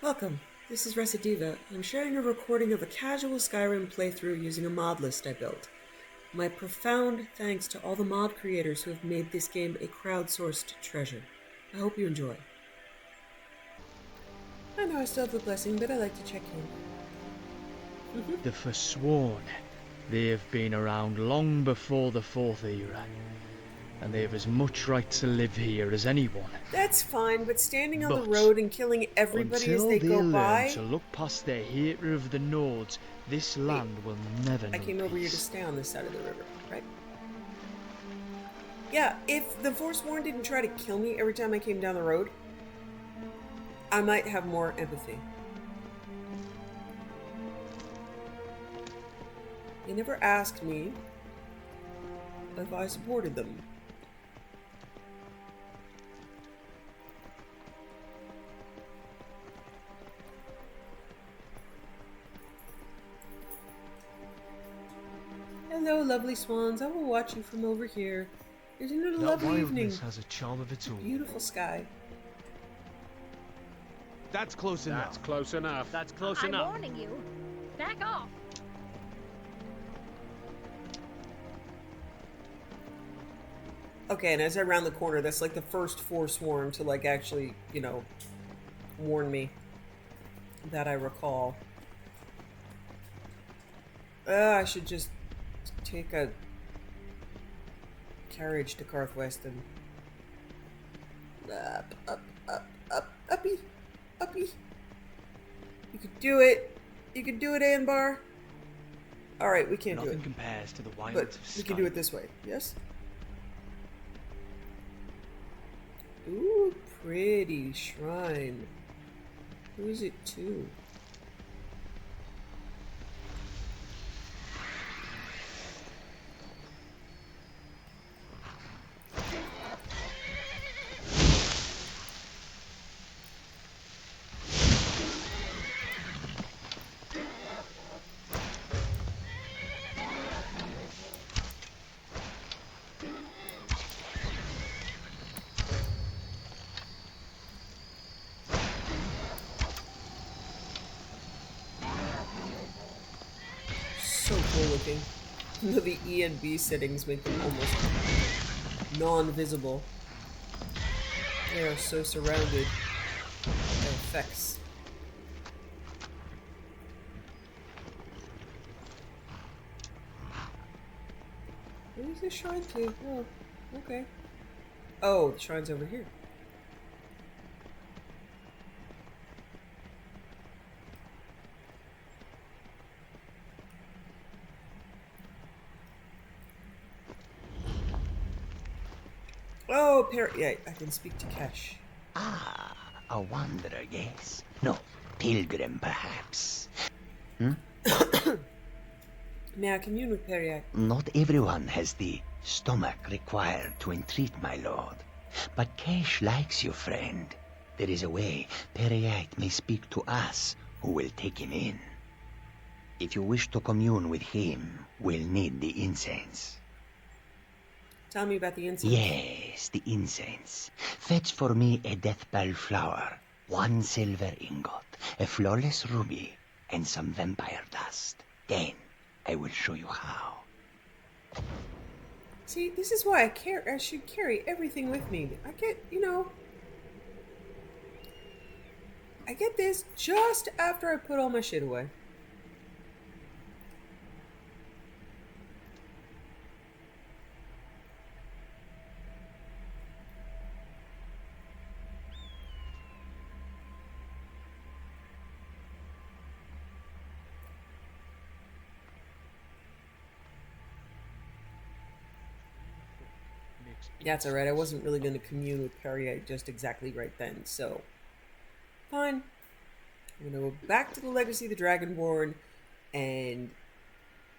Welcome. This is Recidiva. I'm sharing a recording of a casual Skyrim playthrough using a mod list I built. My profound thanks to all the mod creators who have made this game a crowdsourced treasure. I hope you enjoy. I know I still have the blessing, but I like to check in. The Forsworn. They have been around long before the Fourth Era, and they have as much right to live here as anyone. That's fine, but standing on the But road and killing everybody as until they they go learn by... to look past their hatred of the Nords, this land will never know I came over here to peace. stay on this side of the river, right? Yeah, if the Forsworn didn't try to kill me every time I came down the road, I might have more empathy. They never asked me if I supported them. Hello, lovely swans. I will watch you from over here. Isn't it a That lovely wildness evening? has a charm of its own. Beautiful sky. That's close enough. That's close enough. That's close I'm enough. warning you. Back off. Okay, and as I round the corner, that's like the first Forsworn to like actually, warn me that I recall. I should just take a carriage to Karthwest and uppy. You could do it. You could do it, Anbar. All right, we can't do Nothing it, compares to the wilds but of we can do it Skyrim. this way. Yes. Ooh, pretty shrine. Who is it to? So cool looking. The E and B settings make them almost non-visible. They are so surrounded by effects. Where's the shrine to? Oh, okay. Oh, the shrine's over here. Oh, yeah, I can speak to Kesh. Ah, a wanderer, yes. No, pilgrim, perhaps. May I commune with Periac? Not everyone has the stomach required to entreat my lord. But Kesh likes you, friend. There is a way Periac may speak to us who will take him in. If you wish to commune with him, we'll need the incense. Tell me about the incense. Yes, the incense. Fetch for me a deathbell flower, 1 silver ingot, a flawless ruby, and some vampire dust. Then I will show you how. See, this is why I should carry everything with me. I get this just after I put all my shit away. That's alright, I wasn't really going to commune with Perrier just exactly right then, so... Fine. I'm going to go back to the Legacy of the Dragonborn and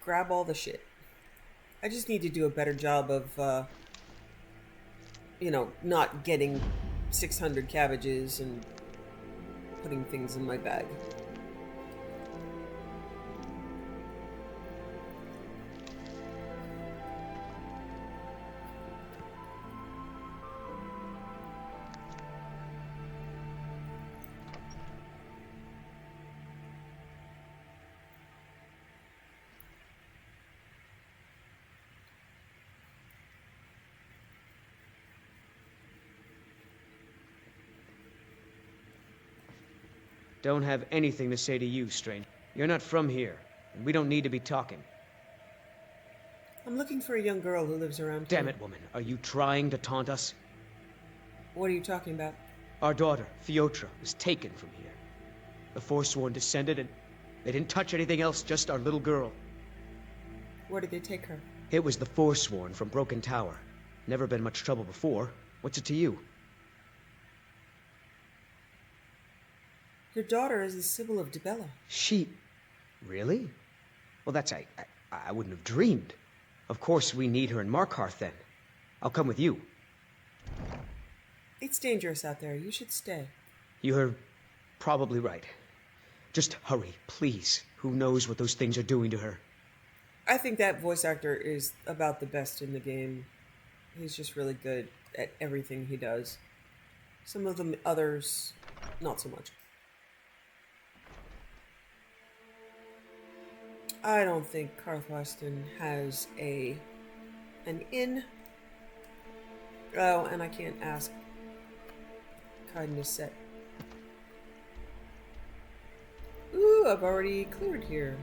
grab all the shit. I just need to do a better job of, not getting 600 cabbages and putting things in my bag. Don't have anything to say to you, stranger. You're not from here, and we don't need to be talking. I'm looking for a young girl who lives around here. Damn it, woman. Are you trying to taunt us? What are you talking about? Our daughter, Theotra, was taken from here. The Forsworn descended, and they didn't touch anything else, just our little girl. Where did they take her? It was the Forsworn from Broken Tower. Never been much trouble before. What's it to you? Your daughter is the Sibyl of Dibella. She... Really? Well, that's... I wouldn't have dreamed. Of course we need her in Markarth, then. I'll come with you. It's dangerous out there. You should stay. You're probably right. Just hurry, please. Who knows what those things are doing to her? I think that voice actor is about the best in the game. He's just really good at everything he does. Some of the others, not so much. I don't think Karthweston has an inn. Oh, and I can't ask Kaidan to set. Ooh, I've already cleared here.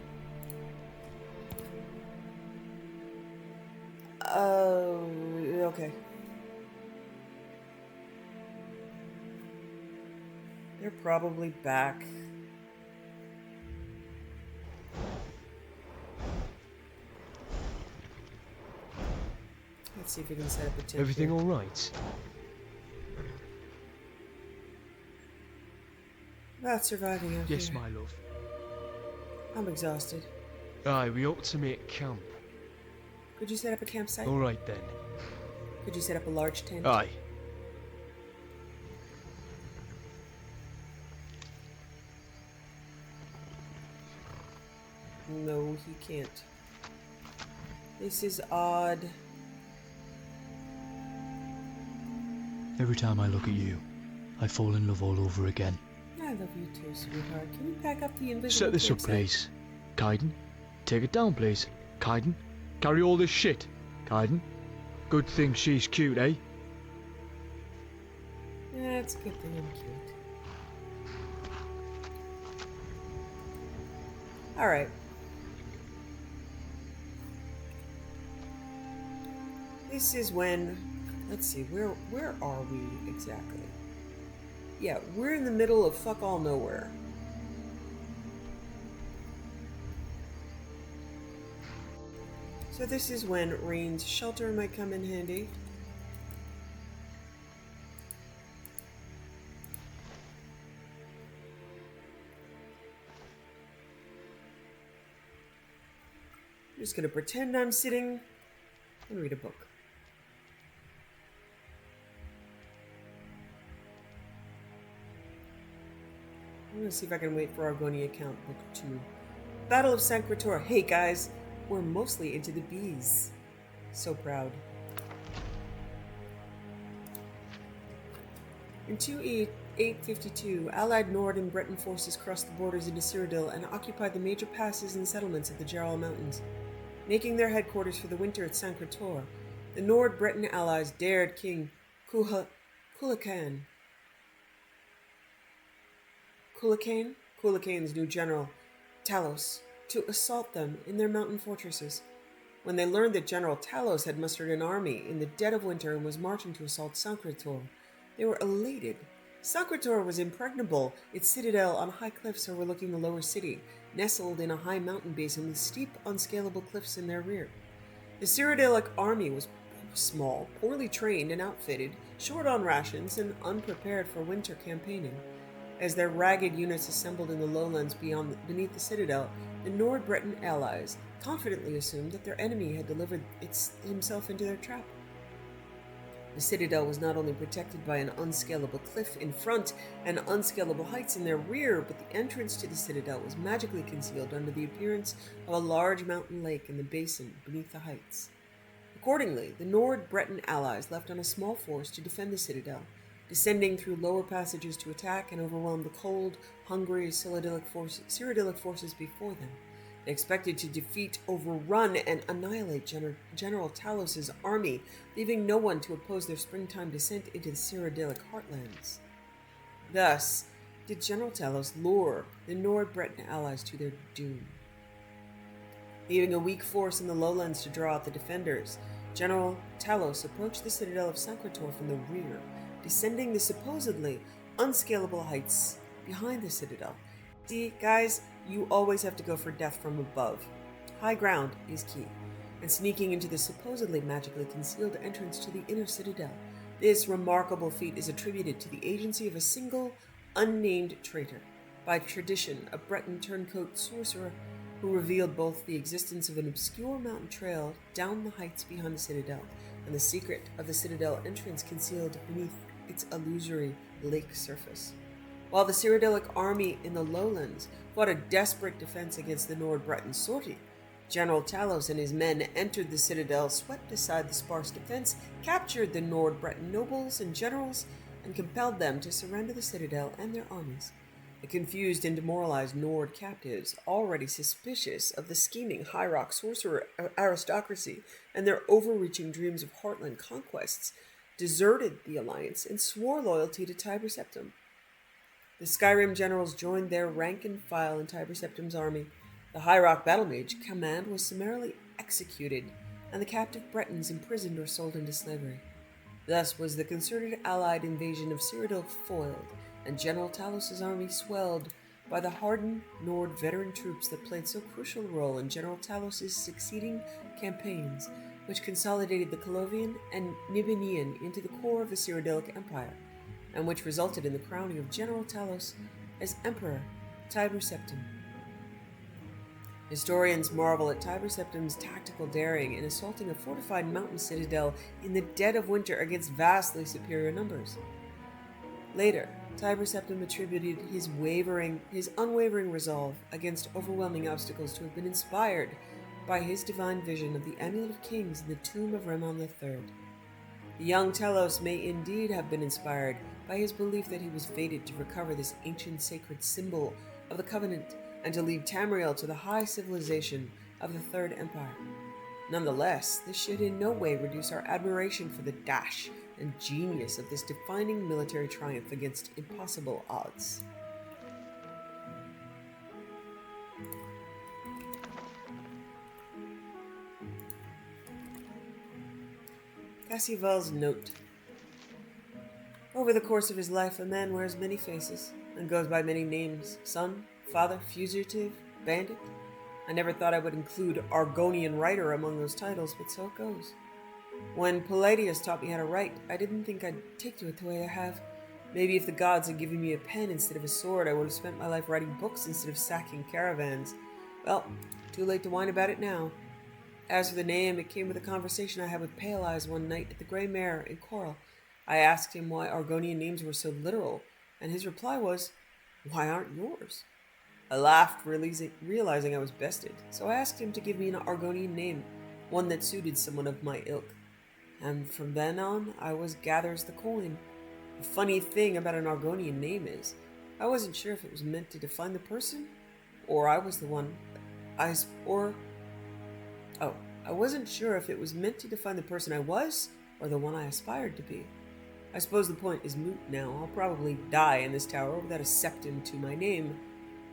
Oh, okay. They're probably back. Let's see if we can set up a tent. Everything here. all right? About surviving out Yes, here. my love. I'm exhausted. Aye, we ought to make camp. Could you set up a campsite? All right then. Could you set up a large tent? Aye. No, he can't. This is odd. Every time I look at you, I fall in love all over again. I love you too, sweetheart. Can we pack up the invisible Set this up, campsite? please. Kaidan, take it down, please. Kaidan, carry all this shit. Kaidan, good thing she's cute, eh? Yeah, it's a good thing I'm cute. Alright. This is when... Let's see, where are we exactly? Yeah, we're in the middle of fuck all nowhere. So this is when Rain's shelter might come in handy. I'm just gonna pretend I'm sitting and read a book. I'm gonna see if I can wait for Argonia Count Book 2. Battle of Sancretor. Hey guys, we're mostly into the bees. So proud. In 852, allied Nord and Breton forces crossed the borders into Cyrodiil and occupied the major passes and settlements of the Geralt Mountains. Making their headquarters for the winter at Sancretor, the Nord-Breton allies dared King Cuhulacain's new general, Talos, to assault them in their mountain fortresses. When they learned that General Talos had mustered an army in the dead of winter and was marching to assault Sancretor, they were elated. Sancretor was impregnable, its citadel on high cliffs overlooking the lower city, nestled in a high mountain basin with steep, unscalable cliffs in their rear. The Cyrodiilic army was small, poorly trained and outfitted, short on rations, and unprepared for winter campaigning. As their ragged units assembled in the lowlands beneath the citadel, the Nord-Breton allies confidently assumed that their enemy had delivered himself into their trap. The citadel was not only protected by an unscalable cliff in front and unscalable heights in their rear, but the entrance to the citadel was magically concealed under the appearance of a large mountain lake in the basin beneath the heights. Accordingly, the Nord-Breton allies left on a small force to defend the citadel, descending through lower passages to attack and overwhelm the cold, hungry Cyrodiilic forces before them. They expected to defeat, overrun, and annihilate General Talos' army, leaving no one to oppose their springtime descent into the Cyrodiilic heartlands. Thus, did General Talos lure the Nord Breton allies to their doom. Leaving a weak force in the lowlands to draw out the defenders, General Talos approached the citadel of Sancretor from the rear, descending the supposedly unscalable heights behind the citadel. See, guys, you always have to go for death from above. High ground is key, and sneaking into the supposedly magically concealed entrance to the inner citadel. This remarkable feat is attributed to the agency of a single, unnamed traitor, by tradition a Breton turncoat sorcerer who revealed both the existence of an obscure mountain trail down the heights behind the citadel and the secret of the citadel entrance concealed beneath its illusory lake surface. While the Cyrodiilic army in the lowlands fought a desperate defense against the Nord Breton sortie, General Talos and his men entered the citadel, swept aside the sparse defense, captured the Nord Breton nobles and generals, and compelled them to surrender the citadel and their armies. The confused and demoralized Nord captives, already suspicious of the scheming High Rock sorcerer aristocracy and their overreaching dreams of heartland conquests, deserted the alliance and swore loyalty to Tiber Septim. The Skyrim generals joined their rank and file in Tiber Septim's army. The High Rock battle mage command was summarily executed, and the captive Bretons imprisoned or sold into slavery. Thus was the concerted allied invasion of Cyrodiil foiled, and General Talos' army swelled by the hardened Nord veteran troops that played so crucial a role in General Talos' succeeding campaigns, which consolidated the Colovian and Nibinian into the core of the Cyrodiilic Empire, and which resulted in the crowning of General Talos as Emperor Tiber Septim. Historians marvel at Tiber Septim's tactical daring in assaulting a fortified mountain citadel in the dead of winter against vastly superior numbers. Later, Tiber Septim attributed his unwavering resolve against overwhelming obstacles to have been inspired by his divine vision of the Amulet of Kings in the tomb of Remon III. The young Talos may indeed have been inspired by his belief that he was fated to recover this ancient sacred symbol of the Covenant and to lead Tamriel to the high civilization of the Third Empire. Nonetheless, this should in no way reduce our admiration for the dash and genius of this defining military triumph against impossible odds. Cassieval's note. Over the course of his life, a man wears many faces and goes by many names: son, father, fugitive, bandit. I never thought I would include Argonian writer among those titles, but so it goes. When Palladius taught me how to write, I didn't think I'd take to it the way I have. Maybe if the gods had given me a pen instead of a sword, I would have spent my life writing books instead of sacking caravans. Well, too late to whine about it now. As for the name, it came with a conversation I had with Pale Eyes one night at the Grey Mare in Coral. I asked him why Argonian names were so literal, and his reply was, "Why aren't yours?" I laughed, realizing I was bested, so I asked him to give me an Argonian name, one that suited someone of my ilk. And from then on, I was Gathers the Coin. The funny thing about an Argonian name is, I wasn't sure if it was meant to define the person, or I was the one I wasn't sure if it was meant to define the person I was, or the one I aspired to be. I suppose the point is moot now. I'll probably die in this tower without a septim to my name.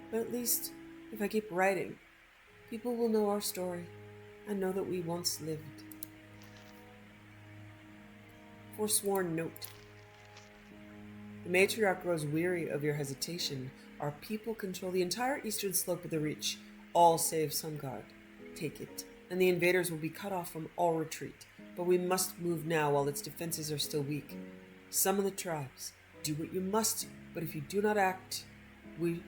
But at least, if I keep writing, people will know our story and know that we once lived. Forsworn note. The matriarch grows weary of your hesitation. Our people control the entire eastern slope of the Reach, all save Sungard. Take it, and the invaders will be cut off from all retreat. But we must move now while its defenses are still weak. Summon the tribes. Do what you must, but if you do not act,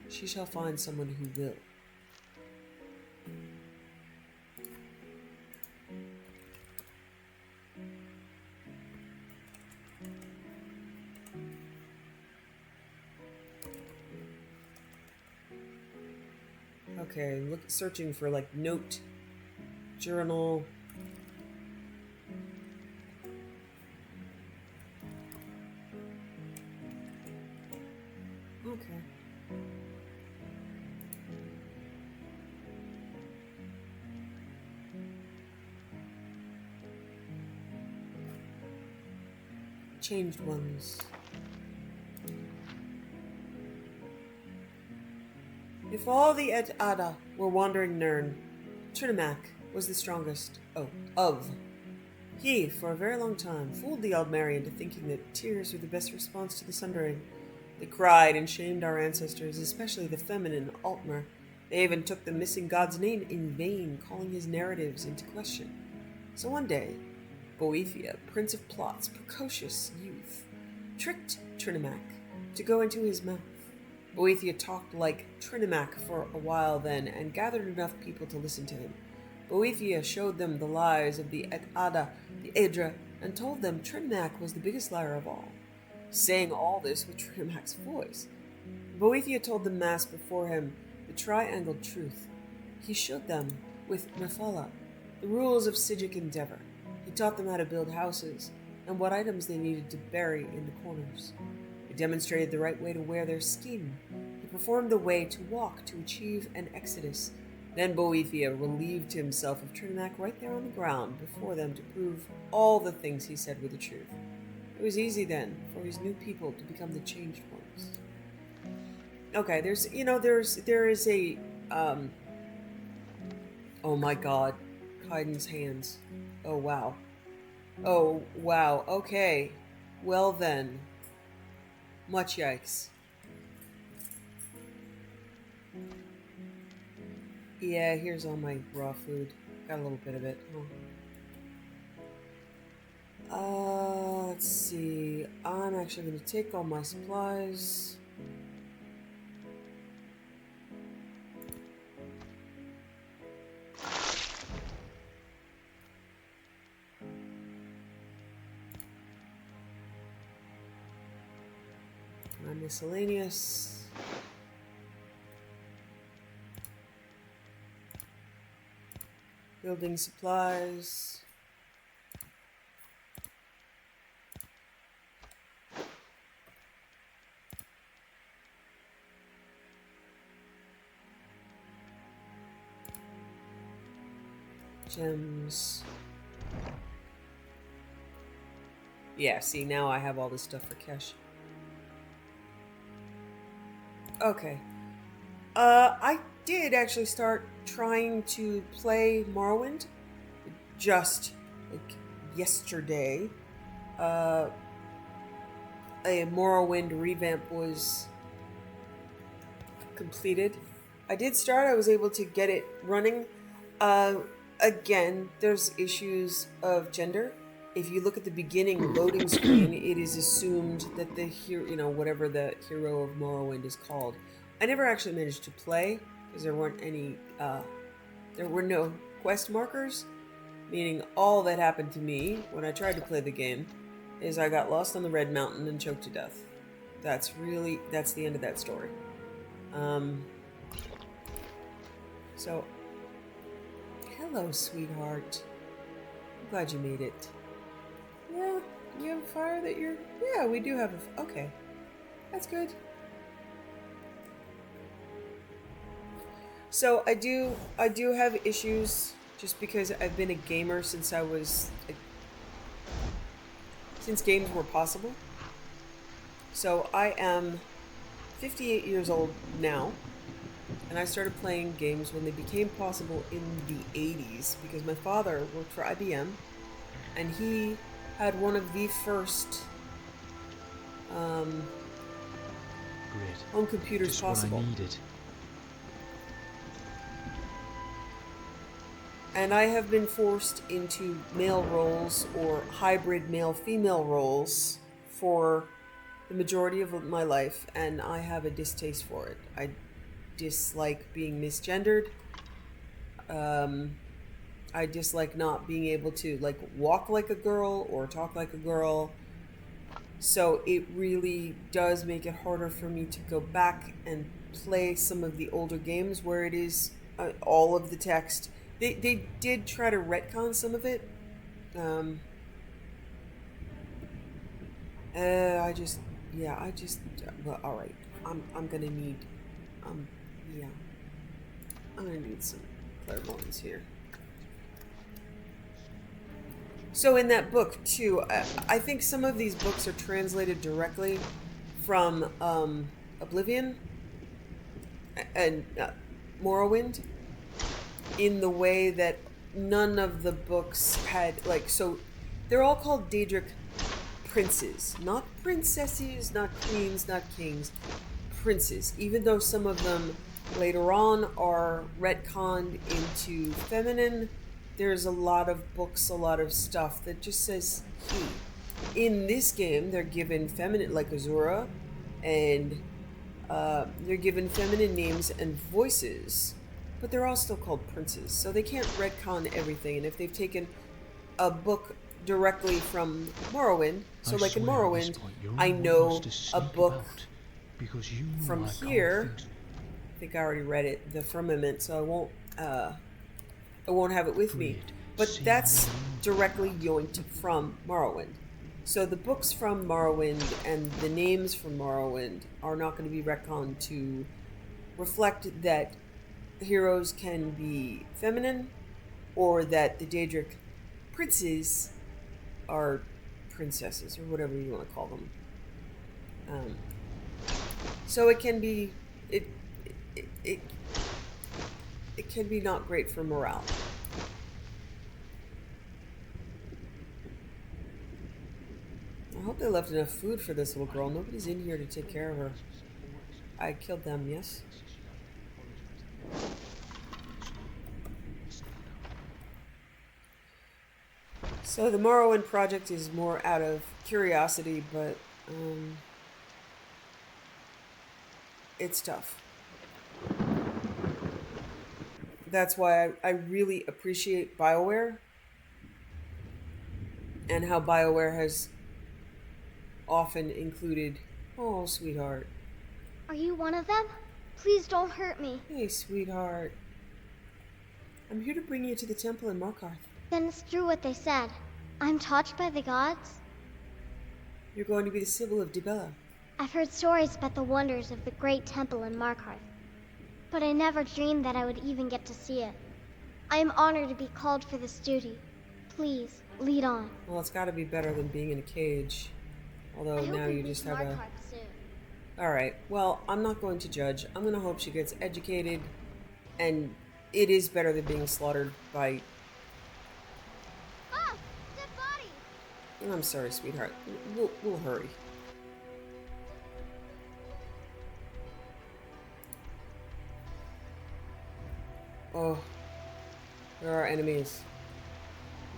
she shall find someone who will. Okay, searching for like note, journal. Okay. Changed ones. If all the Et Ada were wandering Nirn, Trinimac was the strongest of. He, for a very long time, fooled the Aldmeri into thinking that tears were the best response to the Sundering. They cried and shamed our ancestors, especially the feminine Altmer. They even took the missing god's name in vain, calling his narratives into question. So one day, Boethia, prince of plots, precocious youth, tricked Trinimac to go into his mouth. Boethia talked like Trinimac for a while then, and gathered enough people to listen to him. Boethia showed them the lies of the Et Ada, the Aedra, and told them Trinimac was the biggest liar of all, saying all this with Trinimac's voice. Boethia told the mass before him the triangled truth. He showed them, with Nefala, the rules of Sigic endeavor. He taught them how to build houses, and what items they needed to bury in the corners. He demonstrated the right way to wear their skin. He performed the way to walk to achieve an exodus. Then Boethia relieved himself of Trinimac right there on the ground before them to prove all the things he said were the truth. It was easy then for his new people to become the changed ones. Okay, there is a, oh my god, Kaidan's hands. Oh wow. Oh wow, okay. Well then. Much yikes. Yeah, here's all my raw food. Got a little bit of it. Let's see. I'm actually going to take all my supplies. My miscellaneous. Building supplies. Gems. Yeah, see, now I have all this stuff for cash. Okay. I did actually start trying to play Morrowind just like yesterday. A Morrowind revamp was completed. I did start, I was able to get it running. Again, there's issues of gender. If you look at the beginning loading screen, it is assumed that the hero, whatever the hero of Morrowind is called. I never actually managed to play because there weren't any, there were no quest markers, meaning all that happened to me when I tried to play the game is I got lost on the Red Mountain and choked to death. That's the end of that story. So, hello, sweetheart. I'm glad you made it. Yeah, you have a fire that you're... Yeah, we do have a... Okay. That's good. So, I do have issues just because I've been a gamer since I was... since games were possible. So, I am 58 years old now. And I started playing games when they became possible in the 80s because my father worked for IBM and he had one of the first home computers Just possible. What I needed. And I have been forced into male roles or hybrid male-female roles for the majority of my life, and I have a distaste for it. I dislike being misgendered. I dislike not being able to walk like a girl or talk like a girl. So it really does make it harder for me to go back and play some of the older games where it is all of the text. They did try to retcon some of it. Well, all right. I'm gonna need I'm gonna need some clairvoyance here. So in that book too, I think some of these books are translated directly from Oblivion. and Morrowind, in the way that none of the books had, like, so they're all called Daedric princes, not princesses, not queens, not kings, princes, even though some of them later on are retconned into feminine. There's a lot of books, a lot of stuff that just says he. In this game, they're given feminine, like Azura, and they're given feminine names and voices, but they're all still called princes, so they can't retcon everything. And if they've taken a book directly from Morrowind, so I like in swear at this Morrowind, point, you're I one know of us to a sneak book about, because you know from I can't here. think- I think I already read it, the Firmament, so I won't have it with me. Great. But See that's you. directly yoinked from Morrowind. So the books from Morrowind and the names from Morrowind are not going to be retconned to reflect that heroes can be feminine, or that the Daedric princes are princesses, or whatever you want to call them. So it can be it it, it it can be not great for morale. I hope they left enough food for this little girl. Nobody's in here to take care of her. I killed them, yes? So the Morrowind project is more out of curiosity, but it's tough. That's why I really appreciate BioWare and how BioWare has often included, oh, sweetheart. Are you one of them? Please don't hurt me. Hey, sweetheart. I'm here to bring you to the temple in Markarth. Then it's true what they said. I'm taught by the gods? You're going to be the Sibyl of Dibella. I've heard stories about the wonders of the great temple in Markarth, but I never dreamed that I would even get to see it. I am honored to be called for this duty. Please, lead on. Well, it's got to be better than being in a cage. Although I hope now we you reach just have Markarth soon. Alright, well, I'm not going to judge. I'm going to hope she gets educated, and it is better than being slaughtered by... Ah! Dead body! I'm sorry, sweetheart. We'll hurry. Oh, there are enemies.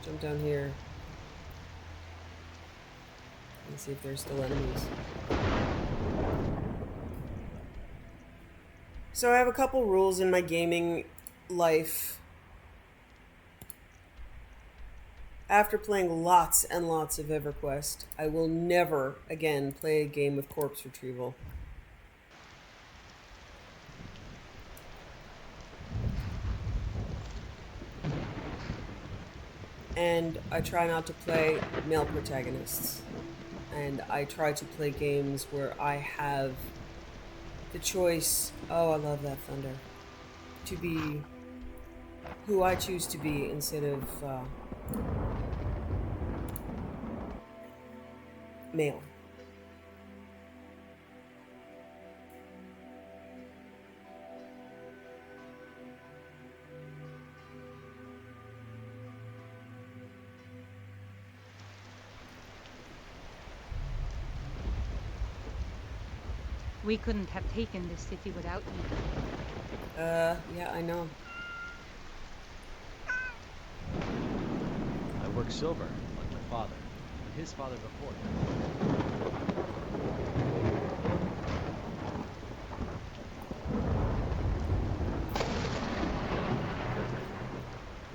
Jump down here. Let's see if there's still enemies. So I have a couple rules in my gaming life. After playing lots and lots of EverQuest, I will never again play a game of corpse retrieval. And I try not to play male protagonists. And I try to play games where I have the choice, oh, I love that thunder, to be who I choose to be instead of male. We couldn't have taken this city without you. Yeah, I know. I work silver, like my father, and his father before him.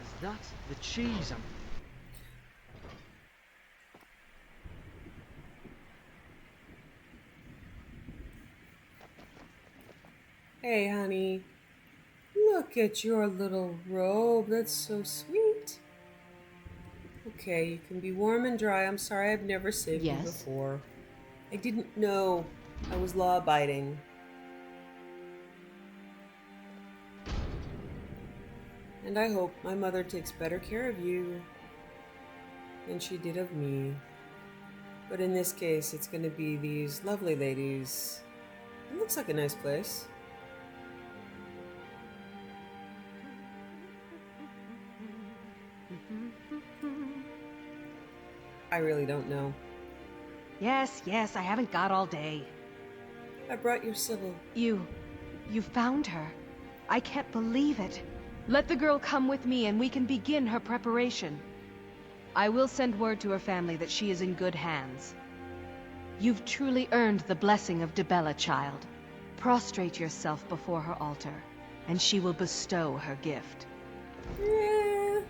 Is that the cheese I'm... Hey, honey. Look at your little robe. That's so sweet. Okay, you can be warm and dry. I'm sorry I've never saved you before. I didn't know I was law-abiding. And I hope my mother takes better care of you than she did of me. But in this case, it's going to be these lovely ladies. It looks like a nice place. I really don't know. Yes, yes, I haven't got all day. I brought your Sybil. You found her. I can't believe it. Let the girl come with me and we can begin her preparation. I will send word to her family that she is in good hands. You've truly earned the blessing of Dibella, child. Prostrate yourself before her altar, and she will bestow her gift. Yeah.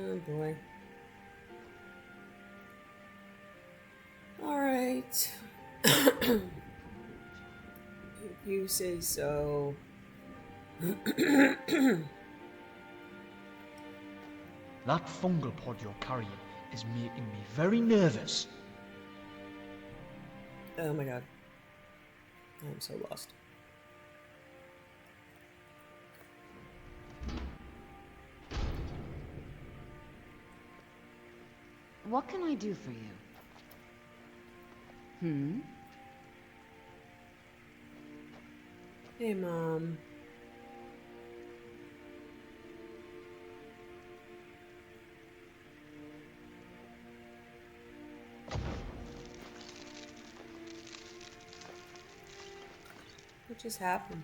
Oh boy. Alright. If you say so. That fungal pod you're carrying is making me very nervous. Oh my god. I'm so lost. What can I do for you? Hey, Mom. What just happened?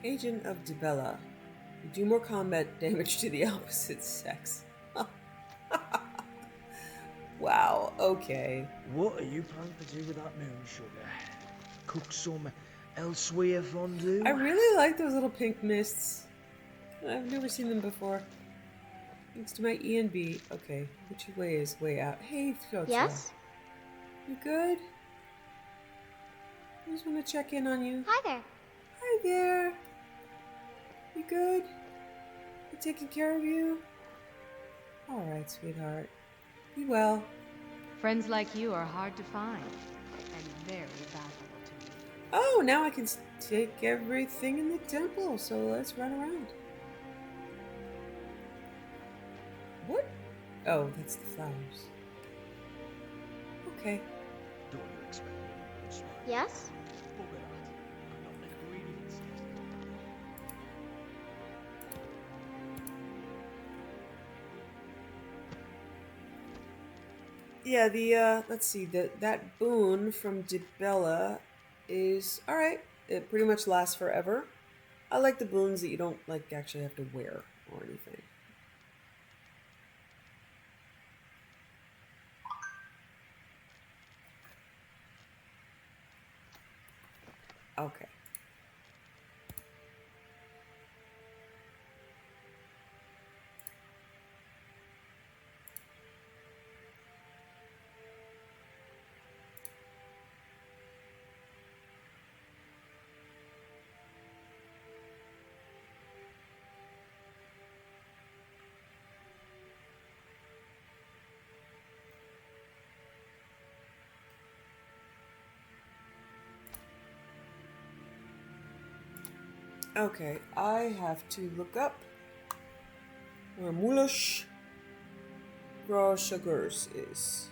Agent of Dibella. You do more combat damage to the opposite sex. Wow, okay. What are you planning to do with that moon sugar? Cook some elsewhere fondue? I really like those little pink mists. I've never seen them before. Thanks to my E and B. Okay, which way is way out? Hey, Fyotza. Yes? You good? I just want to check in on you. Hi there. Hi there. You good? You taking care of you? Alright, sweetheart. Be well. Friends like you are hard to find, and very valuable to me. Oh, now I can take everything in the temple, so let's run around. What? Oh, that's the flowers. Okay. Don't you expect me to be smart? Yes? Bugger that. I'm not an ingredient. Yeah, the let's see, that boon from Dibella is alright. It pretty much lasts forever. I like the boons that you don't like actually have to wear or anything. Okay. Okay, I have to look up where Mulush Sugars is.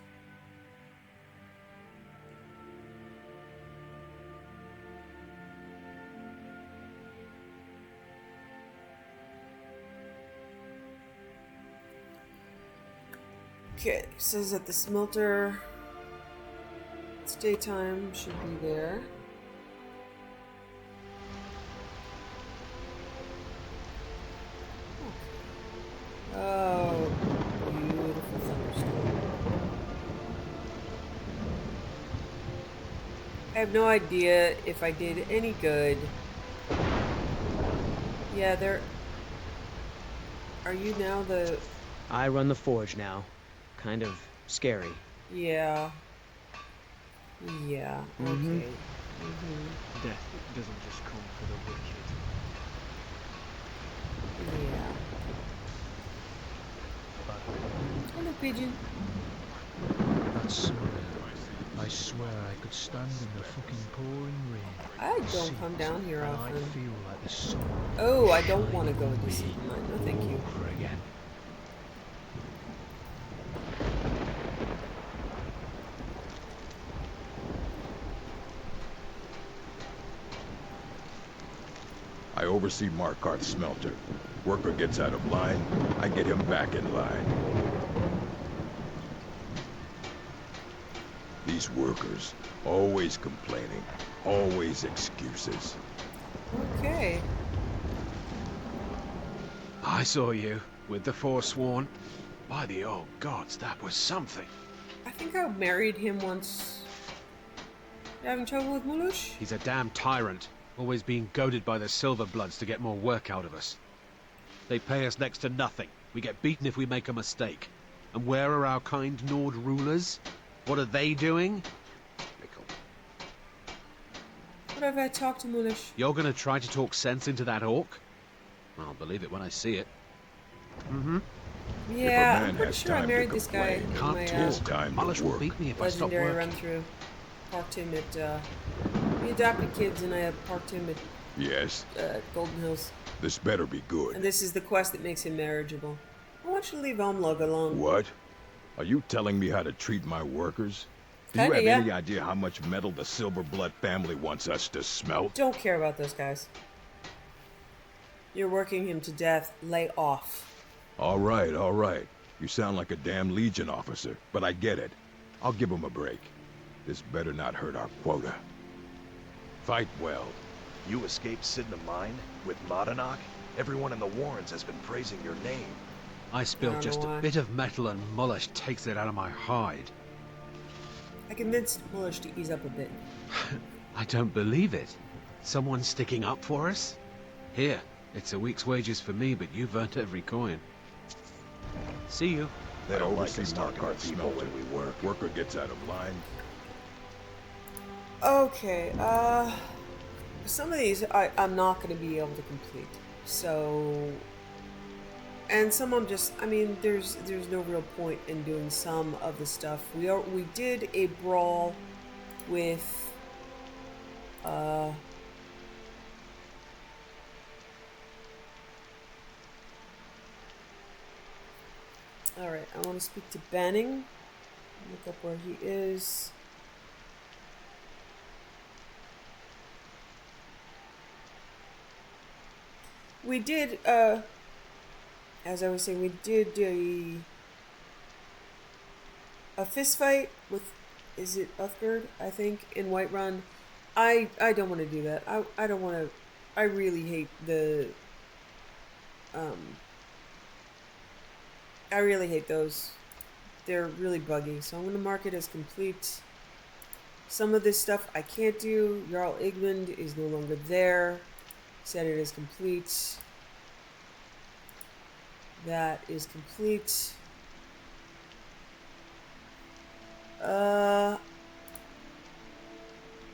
Okay, says that the smelter, it's daytime, should be there. Oh, beautiful thunderstorm. I have no idea if I did any good. Yeah, there... Are you now the... I run the forge now. Kind of scary. Yeah. Yeah, okay. Death doesn't just come for the wicked. Yeah. Hello, pigeon. That's I swear I could stand in the fucking pouring rain. I don't come down here and often. I'd feel like the sun. Oh, I don't want to go shining into me Secret Mine. No, thank you. over again. I oversee Markarth's smelter. Worker gets out of line, I get him back in line. These workers, always complaining, always excuses. Okay. I saw you with the Forsworn. By the old gods, that was something. I think I married him once. You having trouble with Mulush? He's a damn tyrant, always being goaded by the Silverbloods to get more work out of us. They pay us next to nothing. We get beaten if we make a mistake. And where are our kind Nord rulers? What are they doing? What have I talked to Mulush? You're gonna try to talk sense into that orc? I'll believe it when I see it. Mm-hmm. Yeah, I'm pretty sure I married this guy in Can't my talk. Malish will beat me if I stop legendary working. run through. Parked him at, we adopted kids and I parked him at Yes, Golden Hills. this better be good. And this is the quest that makes him marriageable. I want you to leave Omlog alone. What? Are you telling me how to treat my workers? Do you Kinda, have yeah. any idea how much metal the Silverblood family wants us to smelt? Don't care about those guys. You're working him to death. Lay off. All right, all right. You sound like a damn Legion officer, but I get it. I'll give him a break. This better not hurt our quota. Fight well. You escaped Sidna Mine with Modenock? Everyone in the Warrens has been praising your name. I spilled just a bit of metal and Malish takes it out of my hide. I convinced Mulush to ease up a bit. I don't believe it. Someone's sticking up for us? Here, it's a week's wages for me, but you've earned every coin. See you. They don't like oversee us talking to Markarth's people smelter. when we work. Worker gets out of line. Okay, some of these I'm not going to be able to complete. So, and some I'm just, I mean, there's no real point in doing some of the stuff. We did a brawl with, alright, I want to speak to Banning. Look up where he is. We did, as I was saying, we did a fist fight with, is it Uthgard, I think, in Whiterun. I don't want to do that. I don't want to, I really hate the, I really hate those. They're really buggy, so I'm going to mark it as complete. Some of this stuff I can't do. Jarl Igmund is no longer there. Set it as complete. That is complete. I'm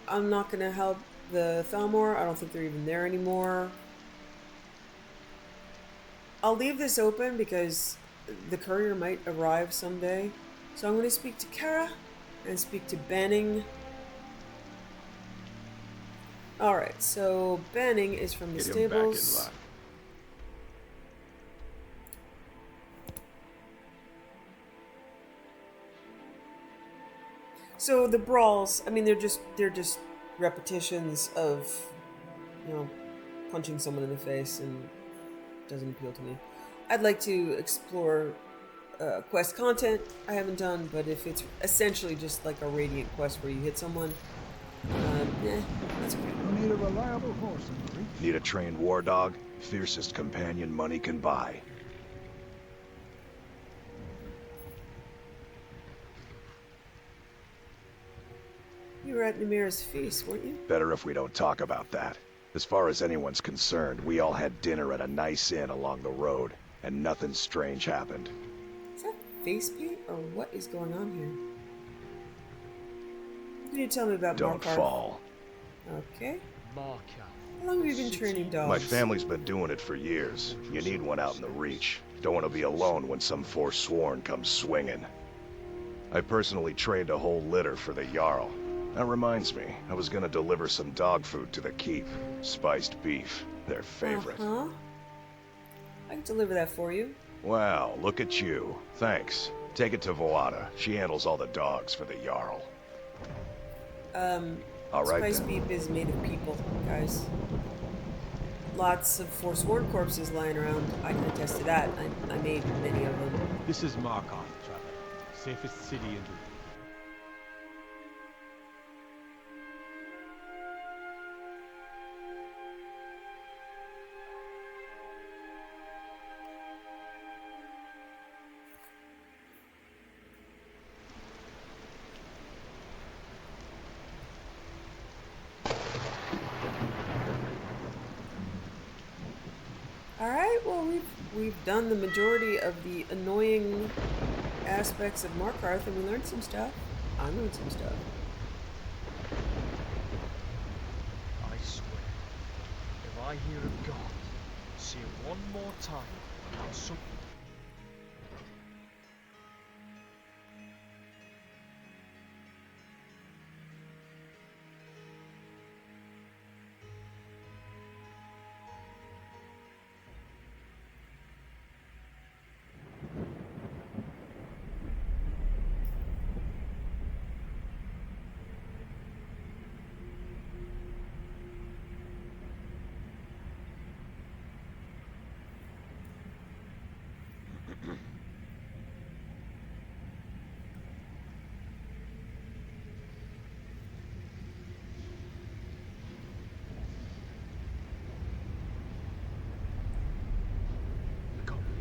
not gonna help the Thalmor. I don't think they're even there anymore. I'll leave this open because the courier might arrive someday. So I'm gonna speak to Kara and speak to Banning. Alright, so Banning is from the Get him back in stables. line. So the brawls, I mean, they're just repetitions of, you know, punching someone in the face, and it doesn't appeal to me. I'd like to explore quest content I haven't done, but if it's essentially just like a radiant quest where you hit someone, that's okay. You need a reliable horse in the reach. Need a trained war dog? Fiercest companion money can buy. You were at Namira's feast, weren't you? Better if we don't talk about that. As far as anyone's concerned, we all had dinner at a nice inn along the road, and nothing strange happened. Is that face paint, or what is going on here? What can you tell me about Don't Markarth? fall. Okay. Markarth. How long have you been training dogs? My family's been doing it for years. You need one out in the Reach. Don't want to be alone when some Forsworn comes swinging. I personally trained a whole litter for the Jarl. That reminds me, I was gonna deliver some dog food to the keep. Spiced beef, their favorite. Uh-huh. I can deliver that for you. Wow, look at you. Thanks. Take it to Voada. She handles all the dogs for the Jarl. All right, Spiced beef is made of people, guys. Lots of forsworn corpses lying around. I can attest to that. I made many of them. This is Markarth, traveler. Safest city in the... Alright, well we've done the majority of the annoying aspects of Markarth, and we learned some stuff. I learned some stuff. I swear, if I hear of God, say it one more time, I'll some...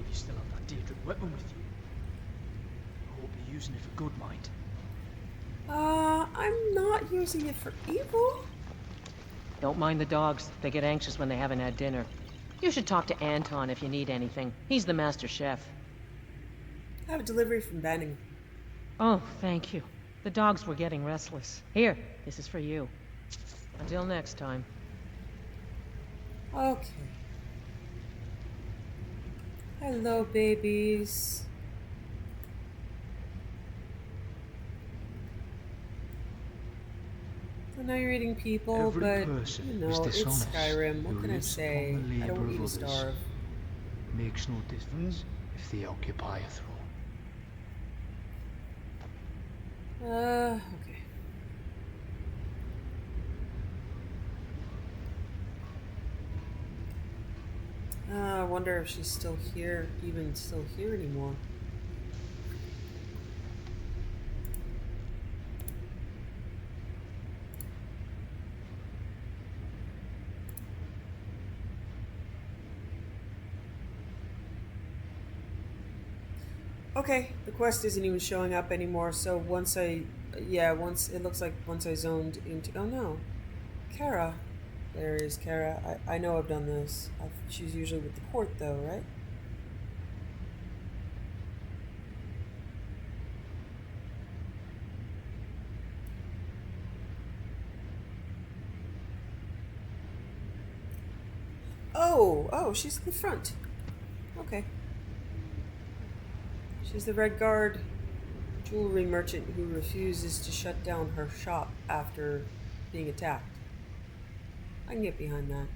You still have that Daedric weapon with you. I hope you're using it for good, mind. I'm not using it for evil. Don't mind the dogs. They get anxious when they haven't had dinner. You should talk to Anton if you need anything. He's the master chef. I have a delivery from Banning. Oh, thank you. The dogs were getting restless. Here, this is for you. Until next time. Okay. Hello, babies. So now you're eating people, Every but person you know, is it's dishonest Skyrim. What who can I lives say? upon the I don't labour want you of to others. starve. Makes no difference if they occupy a throne. Okay. I wonder if she's still here, even still here anymore. Okay, the quest isn't even showing up anymore, so once it looks like once I zoned into, oh no, Kara. There is Kara. I know I've done this. She's usually with the court though, right? Oh, she's in the front. Okay. She's the Red Guard jewelry merchant who refuses to shut down her shop after being attacked. I can get behind that.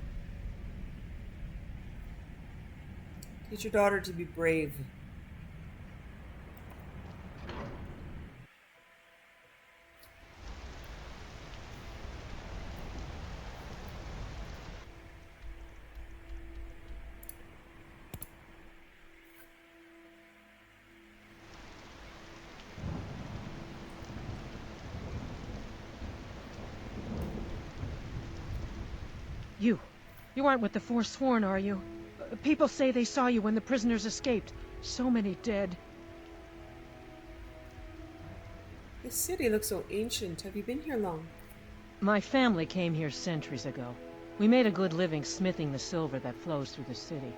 Teach your daughter to be brave. You aren't with the Forsworn, are you? People say they saw you when the prisoners escaped. So many dead. This city looks so ancient. Have you been here long? My family came here centuries ago. We made a good living smithing the silver that flows through the city.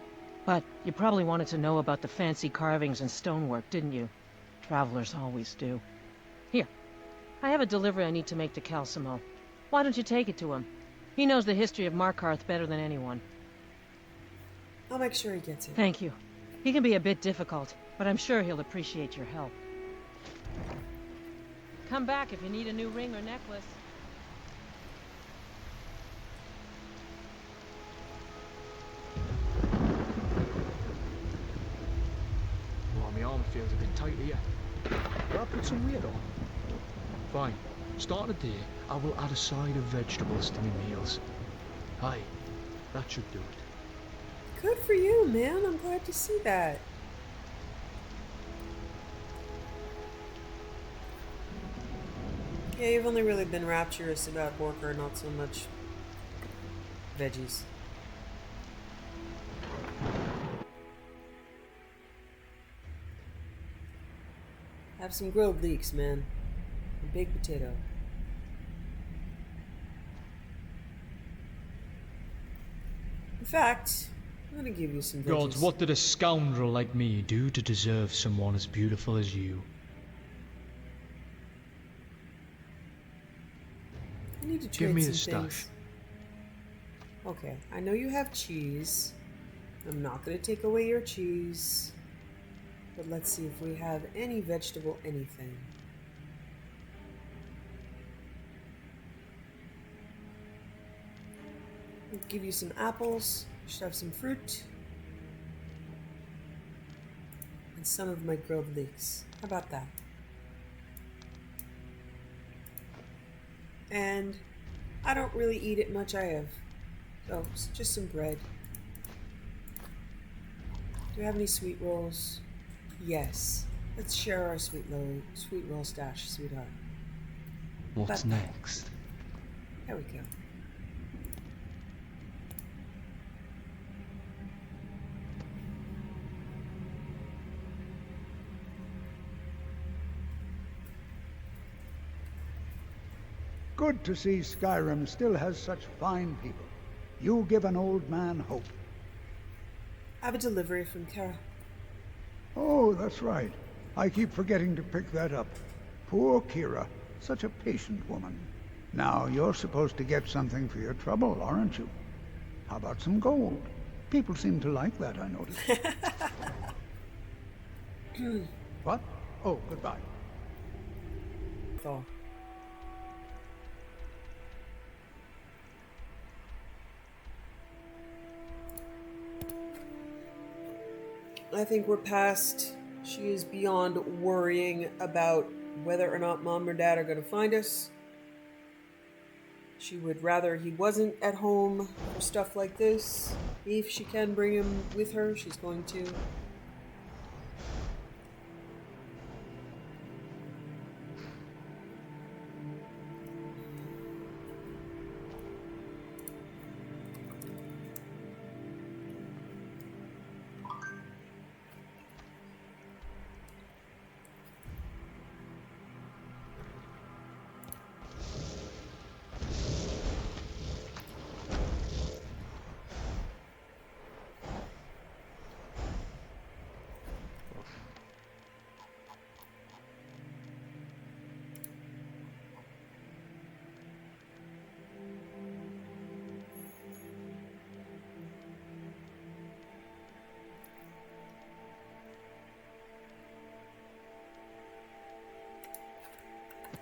But you probably wanted to know about the fancy carvings and stonework, didn't you? Travelers always do. Here, I have a delivery I need to make to Calcimo. Why don't you take it to him? He knows the history of Markarth better than anyone. I'll make sure he gets it. Thank you. He can be a bit difficult, but I'm sure he'll appreciate your help. come back if you need a new ring or necklace. Oh, my arm feels a bit tight here. Will I put some weight on? Fine. Starting the day, I will add a side of vegetables to my meals. Aye, that should do it. Good for you, man. I'm glad to see that. Yeah, you've only really been rapturous about Horker, not so much veggies. Have some grilled leeks, man. A baked potato. In fact, I'm gonna give you some veggies. Gods, what did a scoundrel like me do to deserve someone as beautiful as you? I need to trade Give me some the stash. things. Okay, I know you have cheese. I'm not gonna take away your cheese. But let's see if we have any vegetable anything. I'll give you some apples. Should have some fruit. And some of my grilled leeks. How about that? And I don't really eat it much. I have just some bread. Do we have any sweet rolls? Yes. Let's share our sweet roll stash, sweetheart. What's next? There we go. Good to see Skyrim still has such fine people. You give an old man hope. I have a delivery from Kara. Oh, that's right. I keep forgetting to pick that up. Poor Kira. Such a patient woman. Now, you're supposed to get something for your trouble, aren't you? How about some gold? People seem to like that, I noticed. What? Oh, goodbye. Oh. I think we're past. She is beyond worrying about whether or not mom or dad are going to find us. She would rather he wasn't at home for stuff like this. If she can bring him with her, she's going to.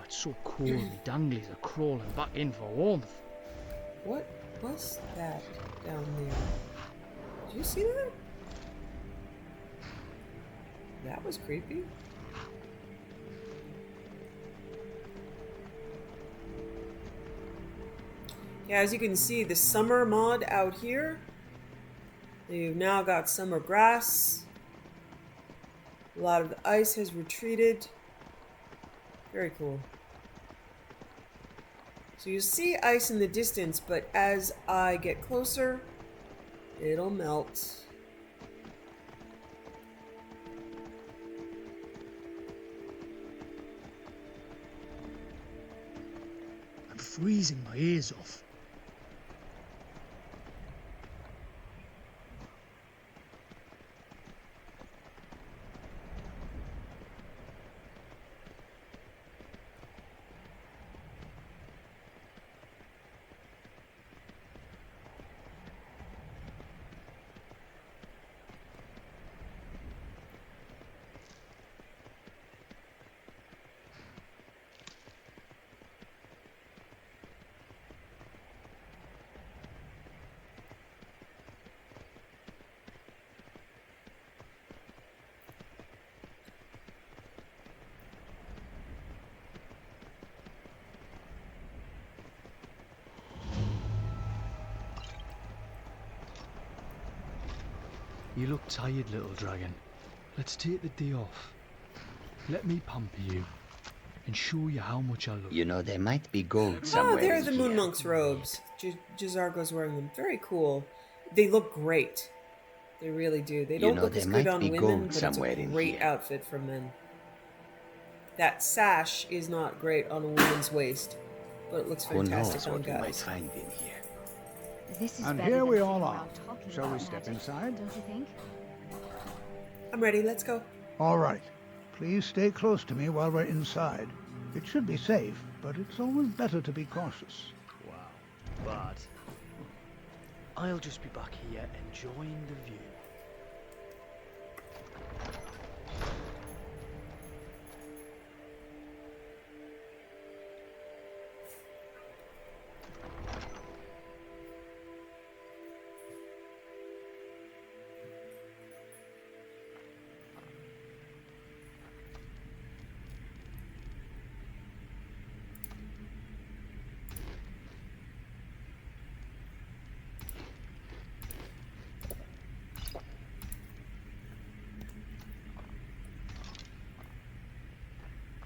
It's so cool, me danglies are crawling back in for warmth. What was that down there? Did you see that? That was creepy. Yeah, as you can see, the summer mod out here, they've now got summer grass. A lot of the ice has retreated. Very cool. So you see ice in the distance, but as I get closer, it'll melt. I'm freezing my ears off. You look tired, little dragon. Let's take the day off. Let me pamper you and show you how much I love you. You know, there might be gold Oh, somewhere there are in the here. Moon Monk's robes. Jazargo's wearing them. Very cool. They look great. They really do. They don't look as good on women, but it's a great outfit for men. That sash is not great on a woman's waist, but it looks fantastic on guys. Might find in here. This is And better here than we sitting all are. around talking Shall we about step magic, inside? Don't you think? I'm ready. Let's go. All right. Please stay close to me while we're inside. It should be safe, but it's always better to be cautious. Wow. But I'll just be back here enjoying the view.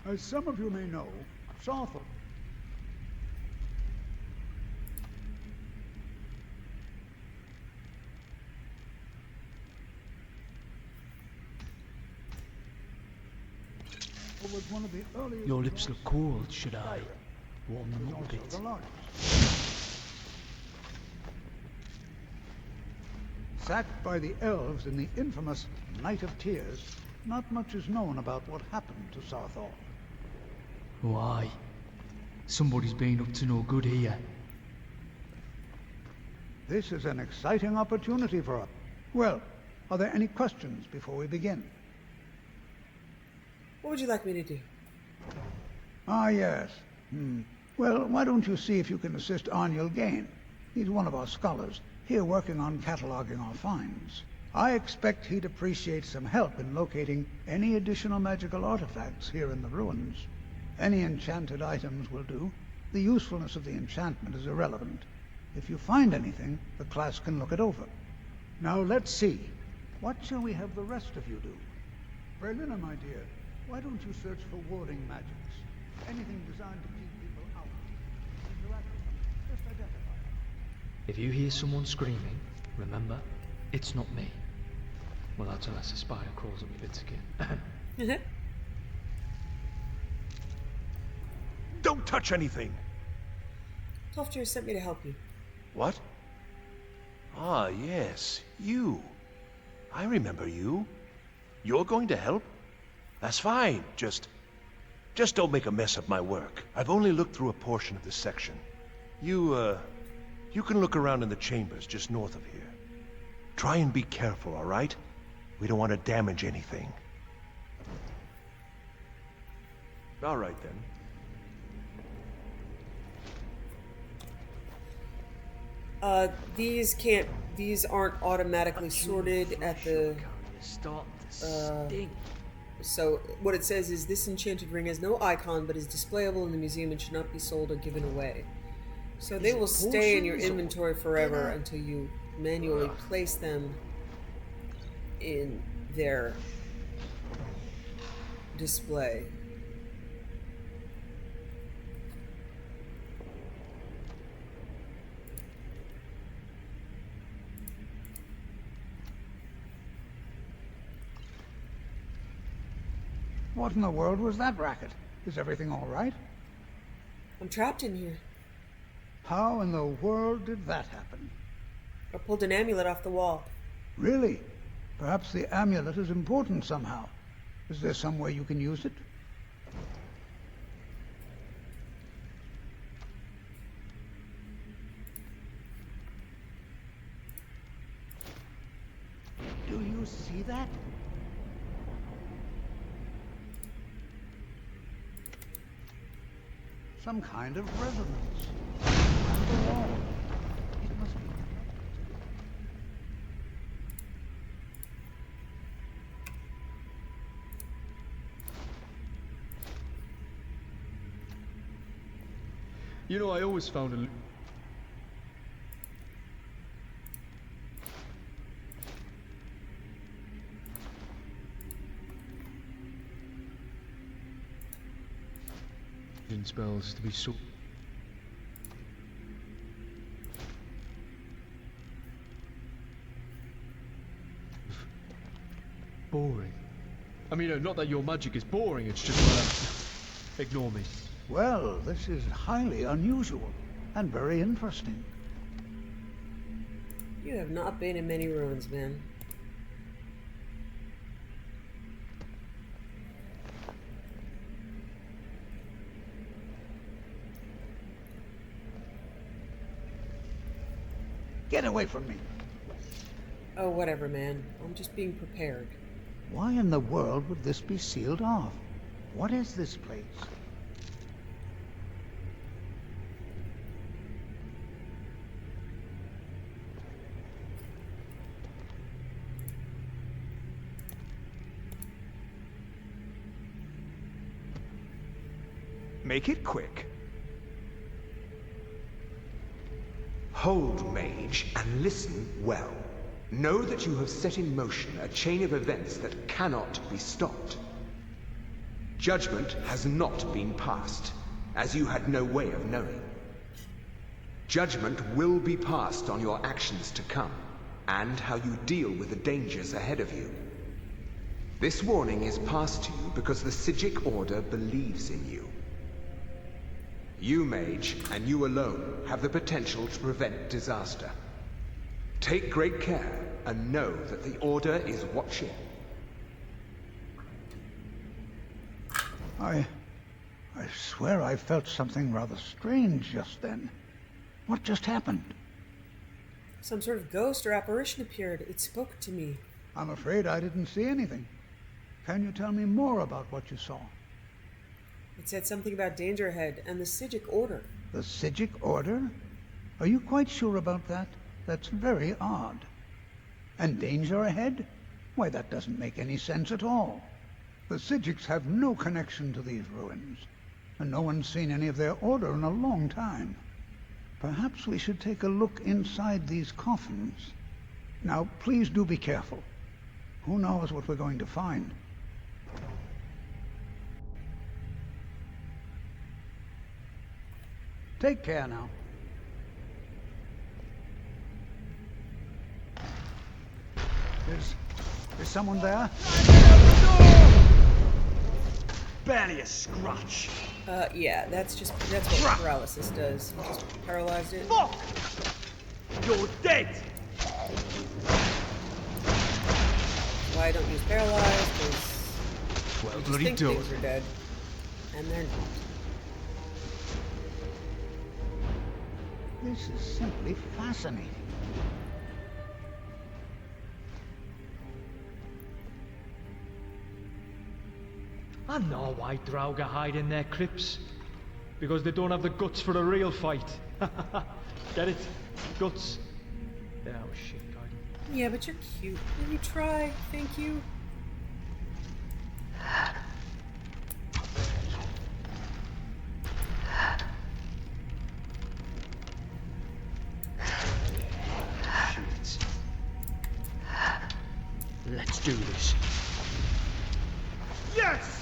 As some of you may know, Sarthor. Was one of the earliest. Your lips look cold. Should I warm them up a bit? The largest. Sacked by the elves in the infamous Night of Tears, not much is known about what happened to Sarthor. Why? Somebody's been up to no good here. This is an exciting opportunity for us. Well, are there any questions before we begin? What would you like me to do? Ah, yes. Well, why don't you see if you can assist Arniel Gain? He's one of our scholars, here working on cataloging our finds. I expect he'd appreciate some help in locating any additional magical artifacts here in the ruins. Any enchanted items will do. The usefulness of the enchantment is irrelevant. If you find anything, the class can look it over. Now let's see. What shall we have the rest of you do? Berlina, my dear, why don't you search for warding magics? Anything designed to keep people out. Interact with them. Just identify them. If you hear someone screaming, remember, it's not me. Well, that's unless a spider crawls on my bits again. Don't touch anything! Toftir sent me to help you. What? Ah, yes, you. I remember you. You're going to help? That's fine. Just don't make a mess of my work. I've only looked through a portion of this section. You can look around in the chambers just north of here. Try and be careful, all right? We don't want to damage anything. All right, then. These aren't automatically sorted at the, so what it says is this enchanted ring has no icon but is displayable in the museum and should not be sold or given away. So they will stay in your inventory forever until you manually place them in their display. What in the world was that racket? Is everything all right? I'm trapped in here. How in the world did that happen? I pulled an amulet off the wall. Really? Perhaps the amulet is important somehow. Is there some way you can use it? Do you see that? Some kind of resonance. And the wall. It must be. You know, I always found a... spells to be so boring. I mean, not that your magic is boring, it's just, ignore me. Well, this is highly unusual and very interesting. You have not been in many ruins, man. Get away from me. Oh, whatever, man. I'm just being prepared. Why in the world would this be sealed off? What is this place? Make it quick. Hold, mage, and listen well. Know that you have set in motion a chain of events that cannot be stopped. Judgment has not been passed, as you had no way of knowing. Judgment will be passed on your actions to come, and how you deal with the dangers ahead of you. This warning is passed to you because the Psijic Order believes in you. You, mage, and you alone, have the potential to prevent disaster. Take great care, and know that the Order is watching. I swear I felt something rather strange just then. What just happened? Some sort of ghost or apparition appeared. It spoke to me. I'm afraid I didn't see anything. Can you tell me more about what you saw? It said something about danger ahead and the Psijic Order. The Psijic Order? Are you quite sure about that? That's very odd. And danger ahead? Why, that doesn't make any sense at all. The Psijics have no connection to these ruins, and no one's seen any of their order in a long time. Perhaps we should take a look inside these coffins. Now, please do be careful. Who knows what we're going to find? Take care now. Is someone there? Barely a scratch. Yeah, that's what paralysis does. You just paralyzed it. Fuck! You're dead! Why I don't use paralyze, because well, you just bloody think do things are dead. And they're not. This is simply fascinating. I know why Draugr hide in their crypts. Because they don't have the guts for a real fight. Get it? Guts. Oh shit, Kaidan. Yeah, but you're cute. Will you try? Thank you. Shit. Let's do this. Yes!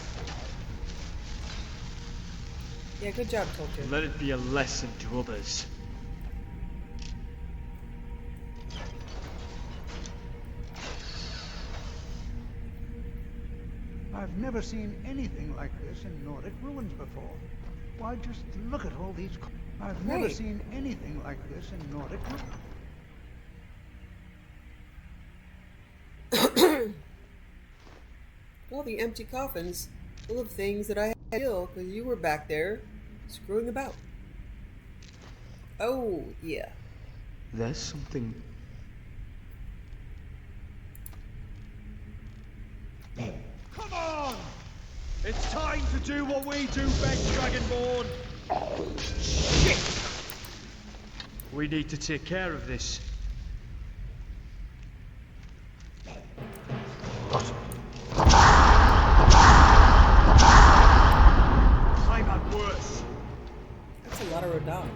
Yeah, good job, Tolkien. Let it be a lesson to others. I've never seen anything like this in Nordic ruins before. Why, just look at all these... I've never Right. seen anything like this in Nordic ruins. All the empty coffins full of things that I had to kill because you were back there screwing about. Oh, yeah. There's something. Come on! It's time to do what we do best, Dragonborn! Shit! We need to take care of this. I've had worse. That's a lot of Rodan.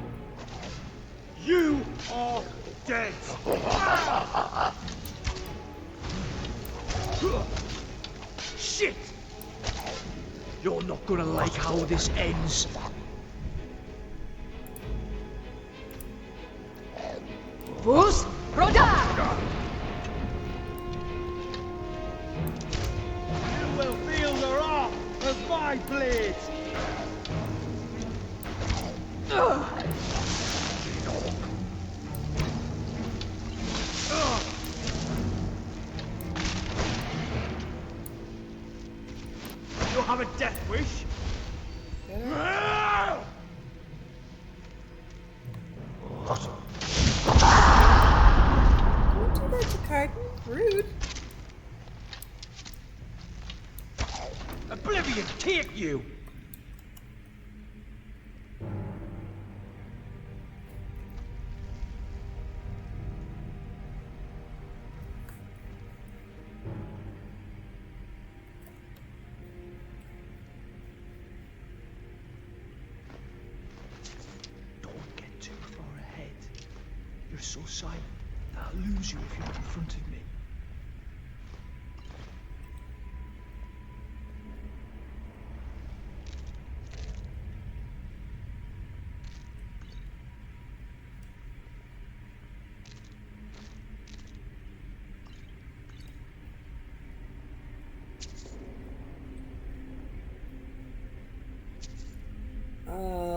You are dead! Shit! You're not gonna like how this ends. Us, Roda! You will feel the wrath of my blade! You have a death wish? Don't do that to Kaidan. Rude. Oblivion, take you! Don't get too far ahead. You're so silent that I'll lose you if you're in front of me.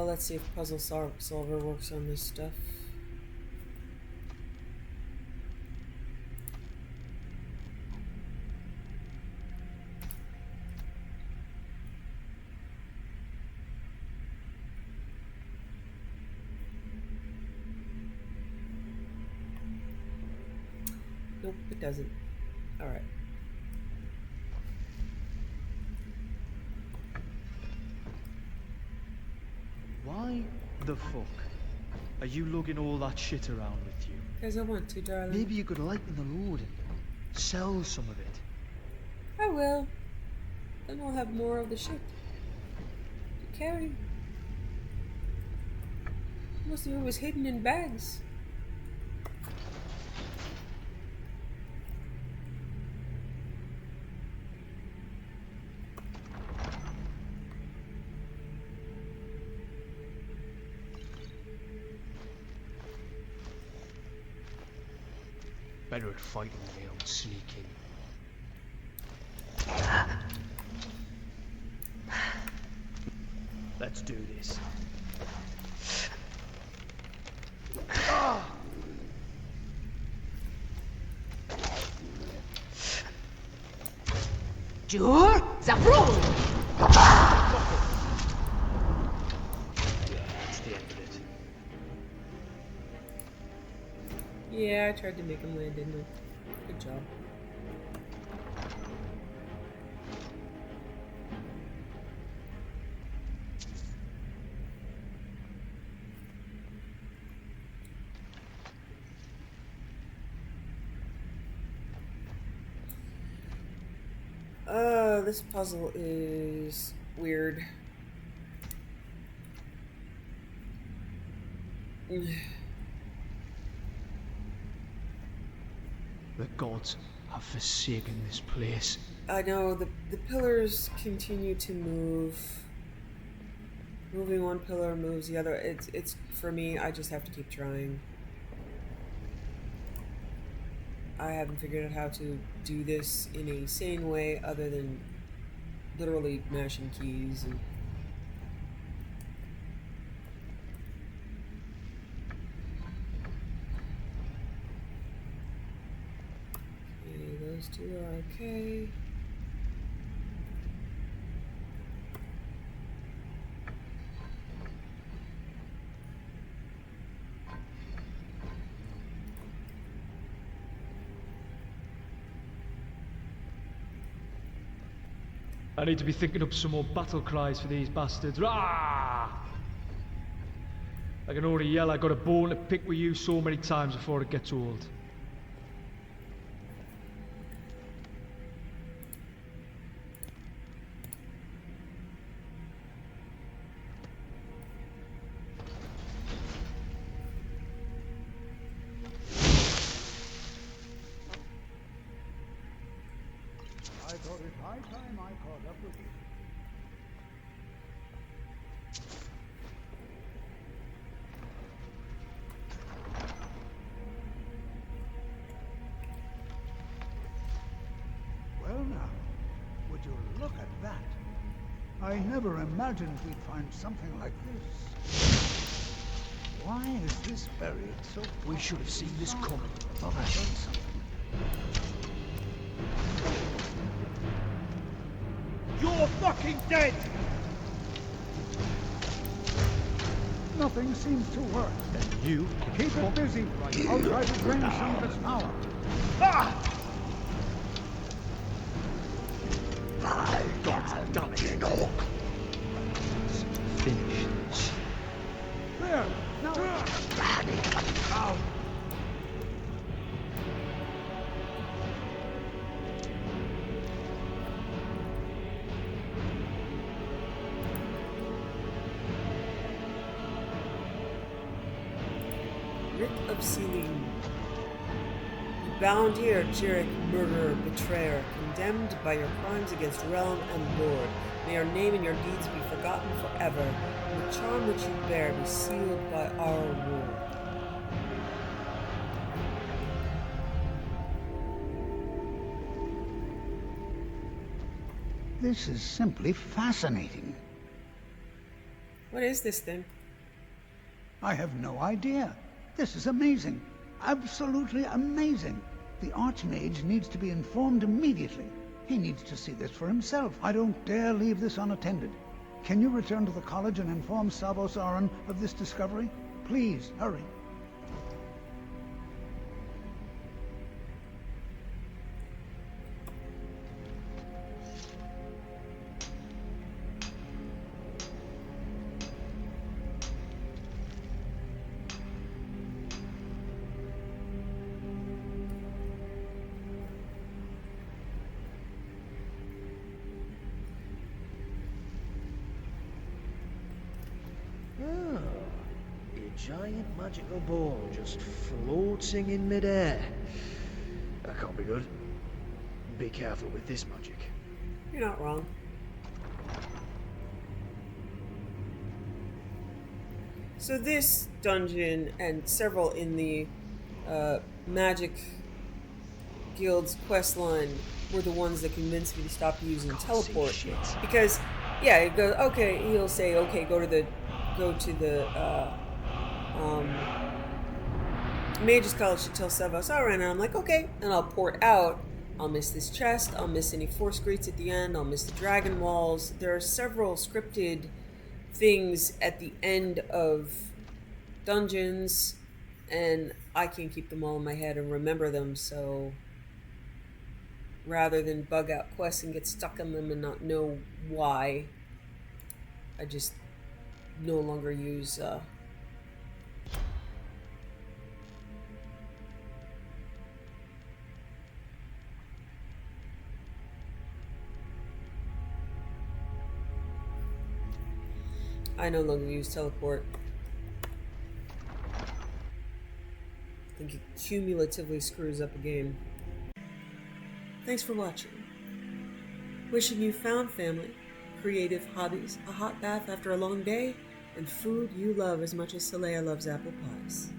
Let's see if puzzle solver works on this stuff. Nope, it doesn't. Alright. Why the fuck are you lugging all that shit around with you? Because I want to, darling. Maybe you could lighten the load and sell some of it. I will. Then I'll have more of the shit to carry. Most of it was hidden in bags. Better at fighting than they don't sneak in. Let's do this. Jur, Zavrul! That's the end of it. Yeah, I tried to make him land, didn't I? Good job. This puzzle is weird. The gods have forsaken this place. I know, the pillars continue to move. Moving one pillar moves the other. It's for me, I just have to keep trying. I haven't figured out how to do this in a sane way other than literally mashing keys and okay, those two are okay. I need to be thinking up some more battle cries for these bastards. Rah! I can already yell I got a bone to pick with you so many times before it gets old. I thought it high time I caught up with you. I never imagined we'd find something like this. Why is this buried so We should have seen this coming. Thought I heard something. You're fucking dead! Nothing seems to work. Then you Keep it busy. I'll try to drain some of its power. Ah! God damn it. Finish this. There! Now! Now! Writ of sealing. Bound here, Jirik, murderer, betrayer, condemned by your crimes against realm and lord. May your name and your deeds be forgotten forever, and the charm which you bear be sealed by our rule. This is simply fascinating. What is this thing? I have no idea. This is amazing. Absolutely amazing. The Archmage needs to be informed immediately. He needs to see this for himself. I don't dare leave this unattended. Can you return to the college and inform Savos Aran of this discovery? Please, hurry. Giant magical ball just floating in midair. That can't be good. Be careful with this magic. You're not wrong. So this dungeon and several in the Magic Guild's quest line were the ones that convinced me to stop using teleport. Because, yeah, it goes, okay, he'll say, okay, go to the Mage's College to tell Savos Aran, and I'm like, okay, and I'll port out. I'll miss this chest, I'll miss any force greets at the end, I'll miss the dragon walls. There are several scripted things at the end of dungeons, and I can't keep them all in my head and remember them, so rather than bug out quests and get stuck on them and not know why, I just no longer use I no longer use teleport. I think it cumulatively screws up a game. Thanks for watching. Wishing you found family, creative hobbies, a hot bath after a long day, and food you love as much as Saleya loves apple pies.